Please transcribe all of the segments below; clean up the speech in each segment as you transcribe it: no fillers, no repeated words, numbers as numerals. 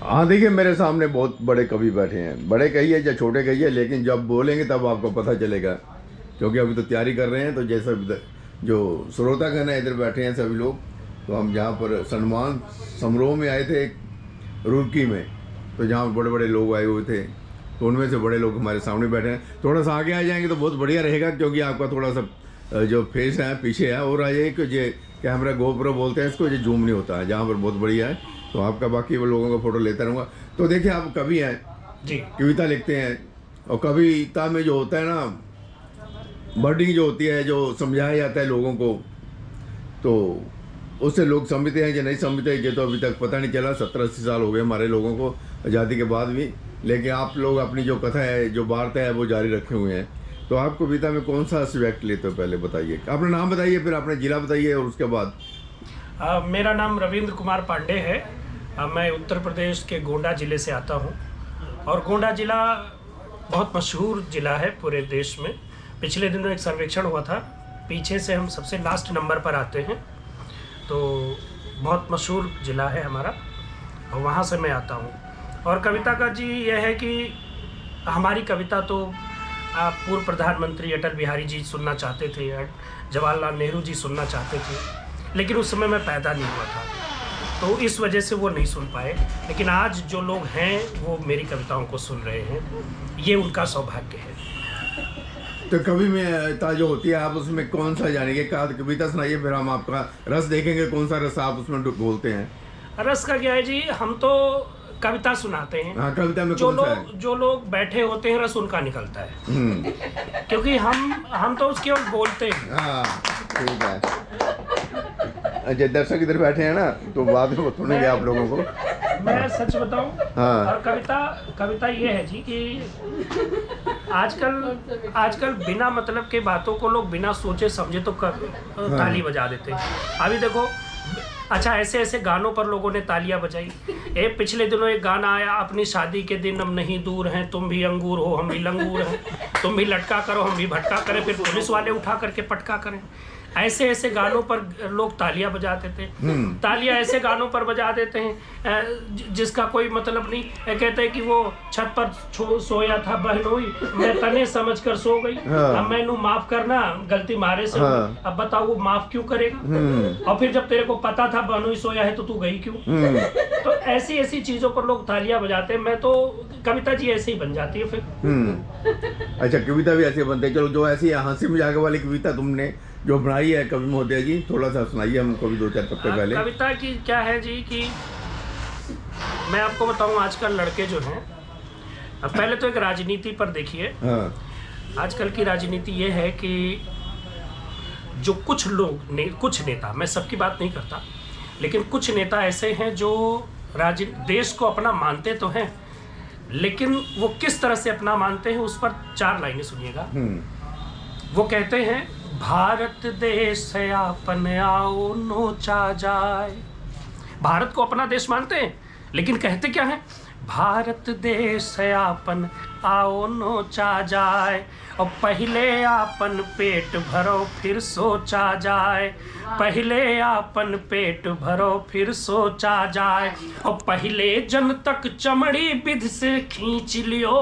हाँ देखिए, मेरे सामने बहुत बड़े कवि बैठे हैं, बड़े कहिए या छोटे कहिए, लेकिन जब बोलेंगे तब आपको पता चलेगा, क्योंकि अभी तो तैयारी कर रहे हैं। तो जैसे जो श्रोतागण है इधर बैठे हैं सभी लोग, तो हम जहाँ पर सम्मान समारोह में आए थे रुड़की में, तो जहाँ बड़े बड़े लोग आए हुए थे, तो उनमें से बड़े लोग हमारे सामने बैठे हैं। थोड़ा सा आगे आ जाएंगे तो बहुत बढ़िया रहेगा, क्योंकि आपका थोड़ा सा जो फेस है पीछे है, और आ जाए कि ये कैमरा गोप्रो बोलते हैं इसको, ये जूम नहीं होता है, जहाँ पर बहुत बढ़िया है। तो आपका बाकी वो लोगों का फोटो लेता रहूँगा। तो देखिए, आप कवि हैं जी, कविता लिखते हैं, और कविता में जो होता है ना, वर्डिंग जो होती है, जो समझाया जाता है लोगों को, तो उससे लोग समझते हैं कि नहीं समझते, ये तो अभी तक पता नहीं चला। 70-80 साल हो गए हमारे लोगों को आज़ादी के बाद भी, लेकिन आप लोग अपनी जो कथा है, जो वार्ता है, वो जारी रखे हुए हैं। तो आप कविता में कौन सा सब्जेक्ट लेते हो, पहले बताइए। अपना नाम बताइए, फिर अपना जिला बताइए, और उसके बाद। मेरा नाम रविंद्र कुमार पांडे है। मैं उत्तर प्रदेश के गोंडा ज़िले से आता हूँ, और गोंडा ज़िला बहुत मशहूर ज़िला है पूरे देश में। पिछले दिनों एक सर्वेक्षण हुआ था, पीछे से हम सबसे लास्ट नंबर पर आते हैं, तो बहुत मशहूर ज़िला है हमारा, और वहाँ से मैं आता हूँ। और कविता का जी यह है कि हमारी कविता तो पूर्व प्रधानमंत्री अटल बिहारी जी सुनना चाहते थे, जवाहरलाल नेहरू जी सुनना चाहते थे, लेकिन उस समय मैं पैदा नहीं हुआ था, तो इस वजह से वो नहीं सुन पाए। लेकिन आज जो लोग हैं वो मेरी कविताओं को सुन रहे हैं, ये उनका सौभाग्य है। तो कवि में जो होती है, आप उसमें कौन सा जानेंगे? कविता सुनाइए, फिर हम आपका रस देखेंगे, कौन सा रस आप उसमें बोलते हैं। रस का क्या है जी, हम तो कविता सुनाते हैं। हाँ, कविता में जो लोग बैठे होते हैं, रस उनका निकलता है। क्योंकि हम तो उसके बोलते हैं। हाँ, ठीक है। अच्छा, दर्शक इधर बैठे हैं ना, तो बाद में सुनेंगे आप लोगों को। मैं सच बताऊं, हाँ। और कविता ये है जी कि आजकल बिना मतलब के बातों को लोग बिना सोचे समझे तो ताली बजा देते हैं। अभी देखो, अच्छा, ऐसे गानों पर लोगों ने तालियां बजाई। पिछले दिनों एक गाना आया, अपनी शादी के दिन अब नहीं दूर हैं, तुम भी अंगूर हो हम भी लंगूर हैं, तुम भी लटका करो हम भी भटका करें, फिर पुलिस वाले उठा करके पटका करें। ऐसे गानों पर लोग तालियां बजाते थे। तालियां ऐसे गानों पर बजा देते हैं जिसका कोई मतलब नहीं। कहते हैं कि वो छत पर सोया था बहनोई, मैं तने समझ कर सो गई। अब मैनू माफ करना, गलती मारे से अब बताओ वो माफ क्यों करेगा? और फिर जब तेरे को पता था बहनोई सोया है तो तू गई क्यों? तो ऐसी चीजों पर लोग तालियां बजाते हैं। मैं तो कविता जी ऐसे ही बन जाती है फिर। अच्छा, कविता भी ऐसे बनते हैं। चलो, जो ऐसी हंसी मजाक वाली कविता तुमने जो बनाई है कवि महोदय जी, थोड़ा सा सुनाइए हमको भी, 2-4 पत्ते पहले। कविता की क्या है जी कि मैं आपको बताऊं, आजकल लड़के जो हैं, अब पहले तो एक राजनीति पर देखिए। हाँ। आजकल की राजनीति ये है कि जो कुछ लोग कुछ नेता, मैं सबकी बात नहीं करता, लेकिन कुछ नेता ऐसे हैं जो देश को अपना मानते तो हैं, लेकिन वो किस तरह से अपना मानते हैं उस पर 4 लाइनें सुनिएगा। वो कहते हैं, भारत देश है आपन आओ नोचा जाए। भारत को अपना देश मानते हैं, लेकिन कहते क्या है? भारत देश है आपन आओ नोचा जाए, और पहले आपन पेट भरो फिर सोचा जाए, पहले आपन पेट भरो फिर सोचा जाए, और पहले जन तक चमड़ी विध से खींच लियो,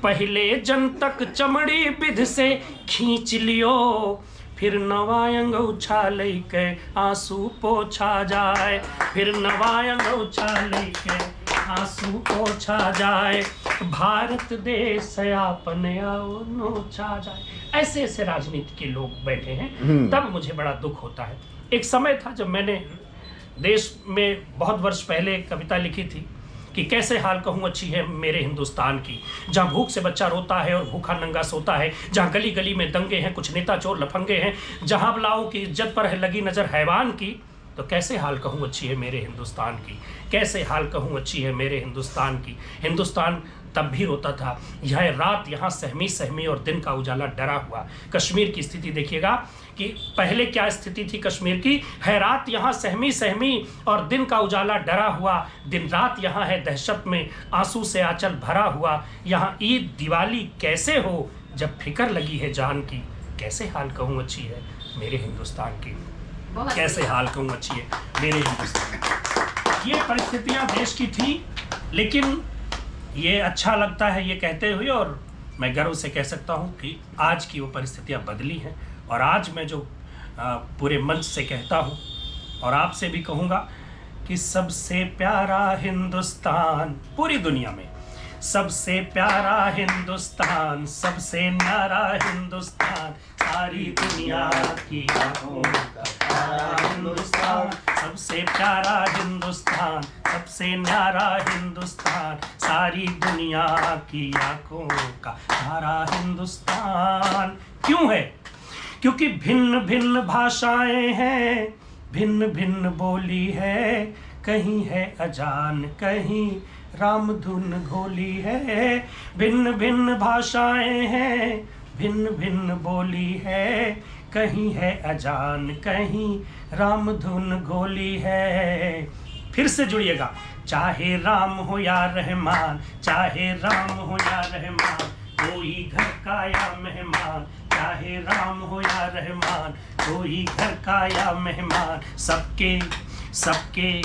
पहले जन तक चमड़ी विध से खींच लियो, फिर नवायंग उछाल के आंसू पोछा जाए, फिर नवायंग उछाल के आंसू पोछा जाए, भारत देश आपने आओ नोचा जाए। ऐसे राजनीति के लोग बैठे हैं, तब मुझे बड़ा दुख होता है। एक समय था जब मैंने देश में बहुत वर्ष पहले कविता लिखी थी कि कैसे हाल कहूँ अच्छी है मेरे हिंदुस्तान की, जहाँ भूख से बच्चा रोता है और भूखा नंगा सोता है, जहाँ गली गली में दंगे हैं, कुछ नेता चोर लफंगे हैं, जहाँ बलाओं की इज्जत पर है लगी नजर हैवान की। तो कैसे हाल कहूँ अच्छी है मेरे हिंदुस्तान की, कैसे हाल कहूँ अच्छी है मेरे हिंदुस्तान की। हिंदुस्तान तब भी रोता था, यह रात यहाँ सहमी सहमी और दिन का उजाला डरा हुआ। कश्मीर की स्थिति देखिएगा कि पहले क्या स्थिति थी कश्मीर की। है रात यहाँ सहमी सहमी और दिन का उजाला डरा हुआ, दिन रात यहाँ है दहशत में आंसू से आंचल भरा हुआ। यहाँ ईद दिवाली कैसे हो जब फिक्र लगी है जान की, कैसे हाल कहूँ अच्छी है मेरे हिंदुस्तान की, कैसे हाल कहूँ अच्छी है मेरे हिंदुस्तान की। ये परिस्थितियाँ देश की थी लेकिन ये अच्छा लगता है ये कहते हुए, और मैं गर्व से कह सकता हूँ कि आज की वो परिस्थितियाँ बदली हैं। और आज मैं जो पूरे मंच से कहता हूँ और आपसे भी कहूँगा कि सबसे प्यारा हिंदुस्तान पूरी दुनिया में, सबसे प्यारा हिंदुस्तान, सबसे न्यारा हिंदुस्तान, सारी दुनिया की आंखों का प्यारा हिंदुस्तान, सबसे प्यारा हिंदुस्तान, सबसे न्यारा हिंदुस्तान, सारी दुनिया की आंखों का प्यारा हिंदुस्तान। क्यों है? क्योंकि भिन्न भिन्न भाषाएं हैं, भिन्न भिन्न बोली है, कहीं है अजान कहीं राम धुन घोली है। भिन्न भिन्न भाषाएं हैं, भिन्न भिन्न बोली है, कहीं है अजान कहीं राम धुन घोली है। फिर से जुड़िएगा, चाहे राम हो या रहमान, चाहे राम हो या रहमान, कोई घर का या मेहमान, चाहे राम हो या रहमान, कोई घर का या मेहमान, सबके सबके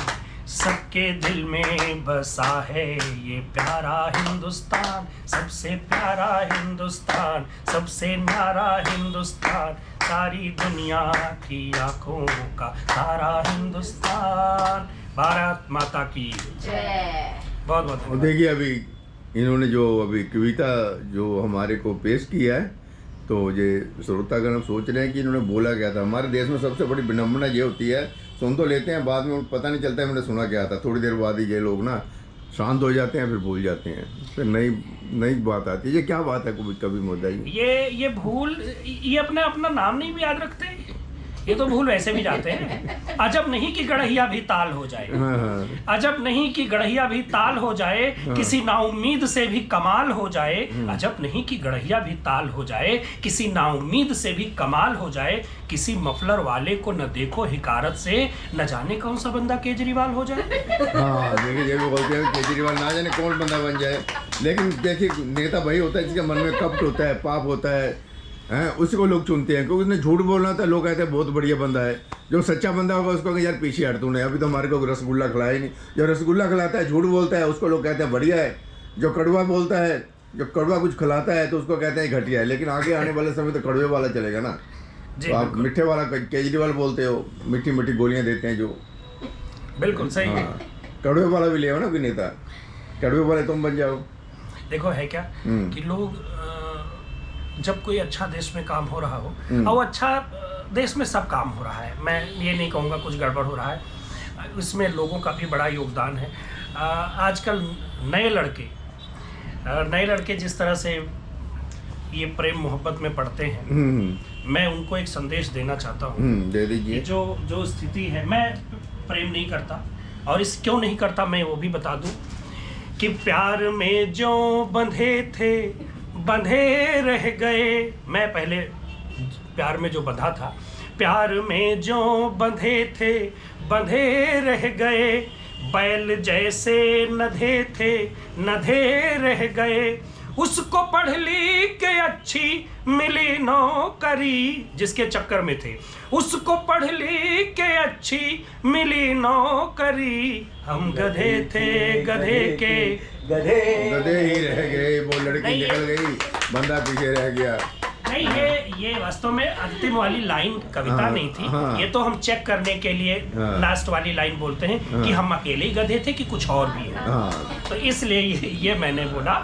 सबके दिल में बसा है ये प्यारा हिंदुस्तान, सबसे प्यारा हिंदुस्तान, सबसे न्यारा हिंदुस्तान, सारी दुनिया की आंखों का सारा हिंदुस्तान। भारत माता की जय। बहुत बहुत और देखिए अभी इन्होंने जो अभी कविता जो हमारे को पेश किया है, तो ये श्रोतागण हम सोच रहे हैं कि इन्होंने बोला क्या था। हमारे देश में सबसे बड़ी विडम्बना ये होती है, सुन तो लेते हैं, बाद में पता नहीं चलता है मैंने सुना क्या था। थोड़ी देर बाद ही ये लोग ना शांत हो जाते हैं, फिर भूल जाते हैं, फिर नई बात आती है। ये क्या बात है कभी मुद्दा ये भूल, ये अपना नाम नहीं भी याद रखते, ये तो भूल वैसे भी जाते हैं। अजब नहीं कि गढ़िया भी ताल हो जाए, अजब नहीं कि गढ़िया भी ताल हो जाए, किसी नाउम्मीद से भी कमाल हो जाए, अजब नहीं कि गढ़िया भी ताल हो जाए, किसी नाउम्मीद से भी कमाल हो जाए, किसी मफलर वाले को न देखो हिकारत से, न जाने कौन सा बंदा केजरीवाल हो जाए। हाँ देखिए, ये भी बोलते हैं केजरीवाल ना जाने कौन बंदा बन जाए। लेकिन देखिए नेता वही होता है जिसके मन में कपट होता है, पाप होता है, हैं, उसी को लोग चुनते हैं, क्योंकि उसने झूठ बोलना था, लोग कहते हैं बहुत बढ़िया बंदा है। जो सच्चा बंदा होगा उसको यार पीछे हट तूने, अभी तो हमारे को रसगुल्ला खिलाया ही नहीं। जो रसगुल्ला खिलाता है, झूठ बोलता है, उसको लोग कहते हैं बढ़िया है। जो कड़वा बोलता है, जो कड़वा कुछ खिलाता है, तो उसको कहते हैं घटिया है। लेकिन आगे आने वाले समय तो कड़वे वाला चलेगा ना। तो आप मीठे वाला केजरीवाल बोलते हो, मीठी मीठी गोलियां देते हैं जो, बिल्कुल सही है। कड़वे वाला भी ले आओ ना कोई नेता, कड़वे वाले तुम बन जाओ। देखो है क्या कि लोग जब कोई अच्छा देश में काम हो रहा हो, और अच्छा देश में सब काम हो रहा है, मैं ये नहीं कहूँगा कुछ गड़बड़ हो रहा है, इसमें लोगों का भी बड़ा योगदान है। आजकल नए लड़के जिस तरह से ये प्रेम मोहब्बत में पड़ते हैं, मैं उनको एक संदेश देना चाहता हूँ। दे दीजिए। जो स्थिति है, मैं प्रेम नहीं करता, और इस क्यों नहीं करता मैं वो भी बता दूँ कि प्यार में जो बंधे थे बंधे रह गए। मैं पहले प्यार में जो बंधा था, प्यार में जो बंधे थे बंधे रह गए, बैल जैसे नधे थे नधे रह गए, उसको पढ़ लिख के अच्छी मिली नौकरी, जिसके चक्कर में थे, उसको पढ़ लिख के अच्छी मिली नौकरी, हम गधे थे गधे के गधे ही रह गए, वो लड़की निकल गई, बंदा पीछे रह गया। नहीं, ये वास्तव में अंतिम वाली लाइन कविता नहीं थी, ये तो हम चेक करने के लिए लास्ट वाली लाइन बोलते हैं कि हम अकेले ही गधे थे कि कुछ और भी है। तो इसलिए ये मैंने बोला।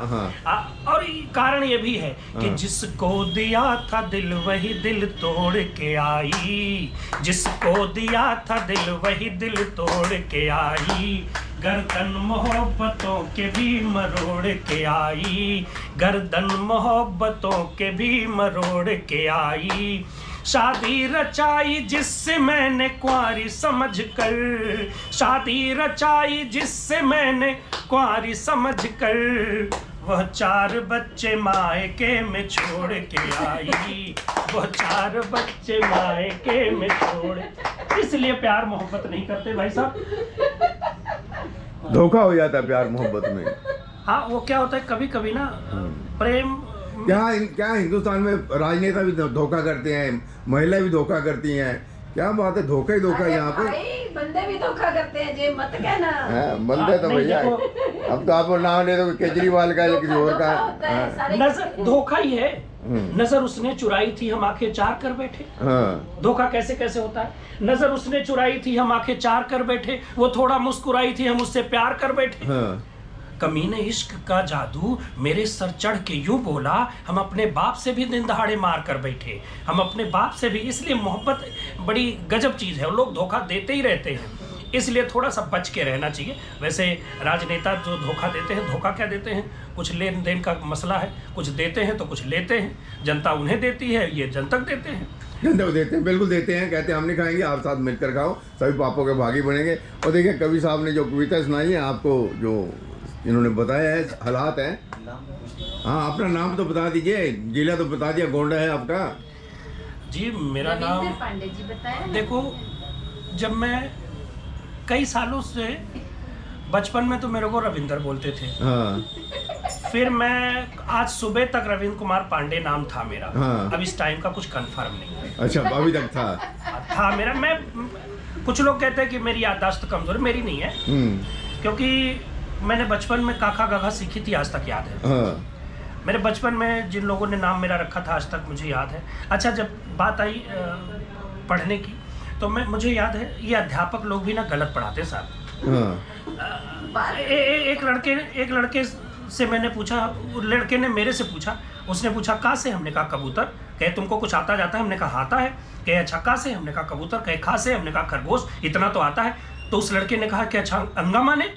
और कारण ये भी है कि जिसको दिया था दिल वही दिल तोड़ के आई, जिसको दिया था दिल वही दिल तोड़ के आई, गर्दन मोहब्बतों के भी मरोड़ के आई, गर्दन मोहब्बतों के भी मरोड़ के आई, शादी रचाई जिससे मैंने कुंवारी समझ कर, शादी रचाई जिससे मैंने कुंवारी समझ कर, वह 4 बच्चे मायके में छोड़ के आई, वह 4 बच्चे मायके में छोड़। इसलिए प्यार मोहब्बत नहीं करते भाई साहब, धोखा हो जाता है प्यार मोहब्बत में। हाँ, वो क्या होता है कभी कभी ना प्रेम, क्या हिंदुस्तान में राजनेता भी धोखा करते हैं, महिला भी धोखा करती हैं, क्या बात है, धोखा ही धोखा यहाँ पे। बंदे भी धोखा करते हैं, जे मत कहना। बंदे तो भैया अब तो आपको नाम ले दो केजरीवाल का या किसी और का। हाँ। नजर धोखा ही है। नजर उसने चुराई थी, हम आंखें चार कर बैठे। हाँ। धोखा कैसे कैसे होता है। नजर उसने चुराई थी, हम आंखें चार कर बैठे, वो थोड़ा मुस्कुराई थी, हम उससे प्यार कर बैठे। हाँ। कमीने इश्क का जादू मेरे सर चढ़ के यूं बोला, हम अपने बाप से भी दिन दहाड़े मार कर बैठे। हम अपने बाप से भी, इसलिए मोहब्बत बड़ी गजब चीज़ है, लोग धोखा देते ही रहते हैं, इसलिए थोड़ा सा बच के रहना चाहिए। वैसे राजनेता जो धोखा देते हैं, धोखा क्या देते हैं, कुछ लेन देन का मसला है, कुछ देते हैं तो कुछ लेते हैं, जनता उन्हें देती है, ये जनता को देते हैं। जनता को देते हैं, बिल्कुल देते हैं, कहते हैं हम नहीं खाएंगे, आप साथ मिलकर खाओ, सभी पापों के भागी बनेंगे। और देखिए कवि साहब ने जो कविता सुनाई है आपको, जो इन्होंने बताया है हालात हैं। हाँ, अपना नाम तो बता दीजिए, जिला तो बता दिया, गोंडा है आपका। जी मेरा नाम पांडे जी बताया। देखो, जब मैं कई सालों से, बचपन में तो मेरे को रविंदर बोलते थे। हाँ। फिर मैं आज सुबह तक रविंद्र कुमार पांडे नाम था मेरा। हाँ। अब इस टाइम का कुछ कंफर्म नहीं है। अच्छा, अभी तक था मेरा। मैं, कुछ लोग कहते हैं कि मेरी याददाश्त कमजोर, मेरी नहीं है, क्योंकि मैंने बचपन में काका गागा सीखी थी, आज तक याद है। हाँ। मेरे बचपन में जिन लोगों ने नाम मेरा रखा था आज तक मुझे याद है। अच्छा, जब बात आई पढ़ने की, तो मुझे याद है ये अध्यापक लोग भी ना गलत पढ़ाते साहब। हाँ। एक लड़के से मैंने पूछा, लड़के ने मेरे से पूछा, उसने पूछा कहाँ से, हमने कहा कबूतर। कहे तुमको कुछ आता जाता है, हमने कहा आता है। कहे अच्छा कहाँ से, हमने कहा कबूतर। कहे खा से, हमने कहा खरगोश, इतना तो आता है। तो उस लड़के ने कहा कि अच्छा अंगा माने,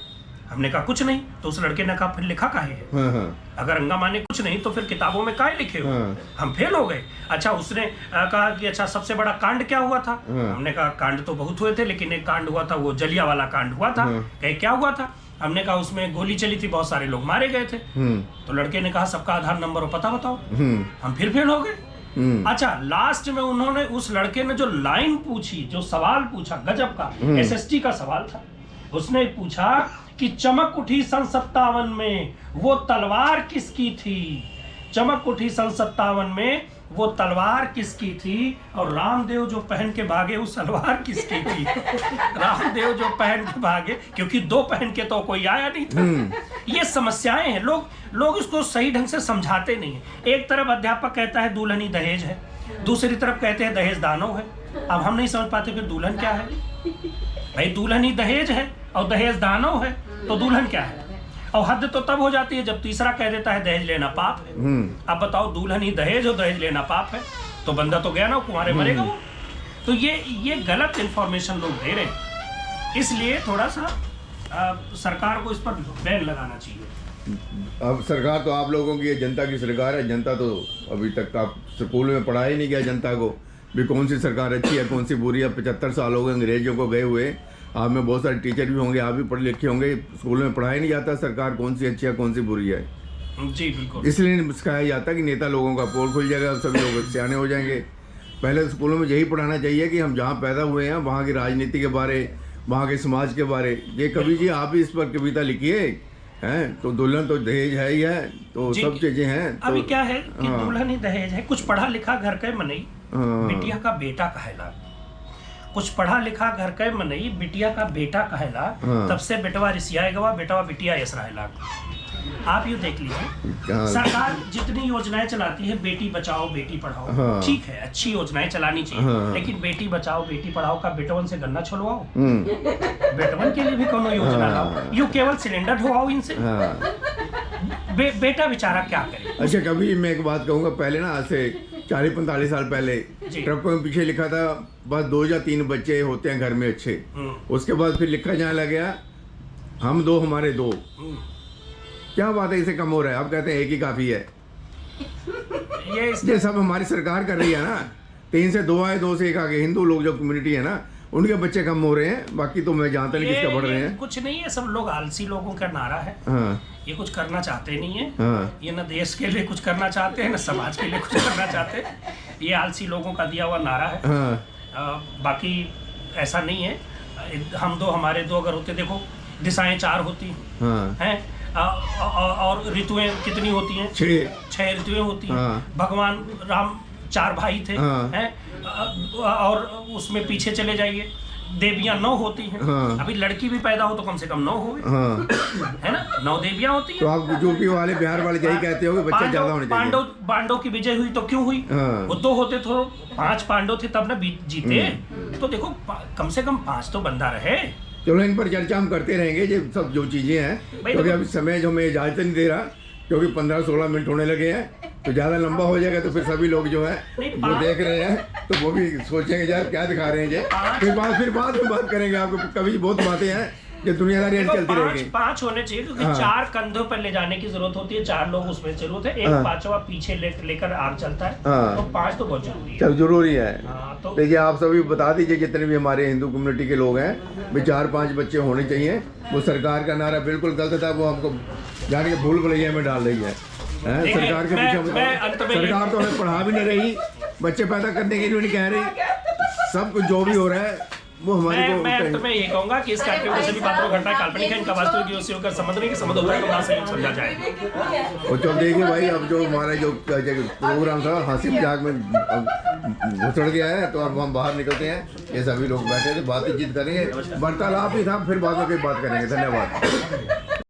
हमने कहा कुछ नहीं। तो उस लड़के ने कहा फिर लिखा काहे है? हाँ। अगर अंगा माने कुछ नहीं तो फिर किताबों में काहे लिखे हो? हाँ। हम फेल हो गए। अच्छा, उसने कहा कि अच्छा सबसे बड़ा कांड क्या हुआ था? हाँ। हमने कहा कांड तो बहुत हुए थे, लेकिन एक कांड हुआ था, वो जलियांवाला कांड हुआ था। हाँ। कहे क्या हुआ था? हमने कहा उसमें गोली चली थी, बहुत सारे लोग मारे गए थे। तो लड़के ने कहा सबका आधार नंबर और पता बताओ। हम फिर फेल हो गए। अच्छा, लास्ट में उन्होंने, उस लड़के ने जो लाइन पूछी, जो सवाल पूछा, गजब का SST का सवाल था। उसने पूछा कि चमक उठी सन 57 में वो तलवार किसकी थी? चमक उठी सन 57 में वो तलवार किसकी थी? और रामदेव जो पहन के भागे वो सलवार किसकी थी? रामदेव जो पहन के भागे, क्योंकि दो पहन के तो कोई आया नहीं था। ये समस्याएं हैं, लोग इसको सही ढंग से समझाते नहीं है। एक तरफ अध्यापक कहता है दुल्हनी दहेज है, दूसरी तरफ कहते हैं दहेज दानव है। अब हम नहीं समझ पाते फिर दुल्हन क्या है। भाई दुल्हन ही दहेज है और दहेज दानव है, तो दुल्हन क्या है? और हद तो तब हो जाती है जब तीसरा कह देता है दहेज लेना पाप है। अब बताओ, दुल्हन ही दहेज और दहेज लेना पाप है, तो बंदा तो गया ना, कुंवारे मरेगा वो। तो ये गलत इन्फॉर्मेशन लोग दे रहे हैं, इसलिए थोड़ा सा सरकार को इस पर बैन लगाना चाहिए। अब सरकार तो आप लोगों की, जनता की सरकार है। जनता तो अभी तक आप स्कूल में पढ़ा ही नहीं गया जनता को भी कौन सी सरकार अच्छी है कौन सी बुरी है। 75 साल हो गए अंग्रेजों को गए हुए। आप में बहुत सारे टीचर भी होंगे, आप भी पढ़े लिखे होंगे, स्कूल में पढ़ाया नहीं जाता सरकार कौन सी अच्छी है कौन सी बुरी है। जी बिल्कुल। इसलिए सिखाया जाता कि नेता लोगों का पोल खुल जाएगा, सभी लोग सियाने हो जाएंगे। पहले तो स्कूलों में यही पढ़ाना चाहिए कि हम जहाँ पैदा हुए हैं वहाँ की राजनीति के बारे, वहाँ के समाज के बारे। ये कवि जी आप भी इस पर कविता लिखिए हैं, तो दुल्हन तो दहेज है ही है, तो सब चीजें हैं। तो अभी क्या है कि दुल्हन ही दहेज है। कुछ पढ़ा लिखा घर के मनई बिटिया का बेटा कहला, कुछ पढ़ा लिखा घर के मनई बिटिया का बेटा कहला, तब से बेटवा रिसिया गवा, बेटवा बिटिया यस रहेला। आप ये देख लीजिए, सरकार जितनी योजनाएं चलाती है, बेटी बचाओ बेटी पढ़ाओ, ठीक है, अच्छी योजनाएं चलानी चाहिए, लेकिन बेटी बचाओ बेटी पढ़ाओ का बेटवन से गन्ना छुलवाओ, बेटवन के लिए भी कोनो योजना लाओ, यू केवल सिलेंडर ढुआओ इनसे। बेटा बेचारा क्या करे। अच्छा, कभी मैं एक बात कहूँगा, पहले ना आज से 40-45 साल पहले ट्रकों में पीछे लिखा था बस 2 या 3 बच्चे होते हैं घर में अच्छे। उसके बाद फिर लिखा जाने लग गया हम 2 हमारे 2। क्या बात है, इसे कम हो रहा है, आप कहते हैं एक ही काफी है। ये सब हमारी सरकार कर रही है ना। 3 से 2 आए, 2 से 1 आगे। हिंदू लोग जो कम्युनिटी है ना, उनके बच्चे कम हो रहे हैं, बाकी तो मैं जानता नहीं किसका बढ़ रहे हैं। कुछ नहीं है, सब लोग आलसी लोगों का नारा है। ये कुछ करना चाहते नहीं है। ये न देश के लिए कुछ करना चाहते हैं, न समाज के लिए कुछ करना चाहते हैं। ये आलसी लोगों का दिया हुआ नारा है। बाकी ऐसा नहीं है। हम 2 हमारे 2 अगर होते, देखो दिशाएं 4 होती हैं, और ऋतुएं कितनी होती हैं? 6 ऋतुएं होती हैं। भगवान राम 4 भाई थे, हैं, और उसमें पीछे चले जाइए देवियां 9 होती हैं। अभी लड़की भी पैदा हो तो कम से कम 9 हो, है ना, 9 देवियां होती तो हैं। आप यूपी वाले बिहार वाले यही कहते हो कि बच्चे ज्यादा होने चाहिए। पांडव की विजय हुई तो क्यों हुई? हाँ। वो 2 होते तो 5 पांडव थे तब ना जीते। तो देखो कम से कम 5 तो बंदा रहे। चलो इन पर चर्चा हम करते रहेंगे, ये सब जो चीजें हैं, क्योंकि अभी समय जो हमें इजाजत नहीं दे रहा, क्योंकि 15-16 मिनट होने लगे हैं, तो ज़्यादा लंबा हो जाएगा तो फिर सभी लोग जो है वो देख रहे हैं तो वो भी सोचेंगे यार क्या दिखा रहे हैं ये। फिर बाद में बात करेंगे, आपको कभी बहुत बातें हैं जो दुनियादारी ऐसी चलती रहेगी। 5 होने चाहिए, क्योंकि 4 कंधों पर ले जाने की जरूरत होती है, 4 लोग उसमें जरूरत है, एक 5वां पीछे लेकर आग चलता है, तो 5 तो बहुत जरूरी है। चल जरूरी है। तो देखिए आप सभी बता दीजिए जितने भी हमारे हिंदू कम्युनिटी के लोग हैं, भी 4-5 बच्चे होने चाहिए। वो सरकार का नारा बिल्कुल गलत था, वो हमको जाने के भूल भुलैया में डाल रही है। सरकार के पीछे सरकार तो हमें पढ़ा भी नहीं रही, बच्चे पैदा करने के लिए नहीं कह रही। सब कुछ जो भी हो रहा है वो हमारे को मैं अंत में ये कहूंगा कि इस कार्यक्रम में सभी पात्रों घटना काल्पनिक है, इनका वास्तविक से होकर संबंध नहीं, कि संबंध होता है तो बात सही समझा जाएगा। और चल देखिए भाई, अब जो हमारा जो प्रोग्राम था हंसी मजाक में घुसड़ गया है, तो अब हम बाहर निकलते हैं। ये सभी लोग बैठे थे, बातचीत करेंगे, वार्तालाप ही था, फिर बाद में कोई बात करेंगे। धन्यवाद।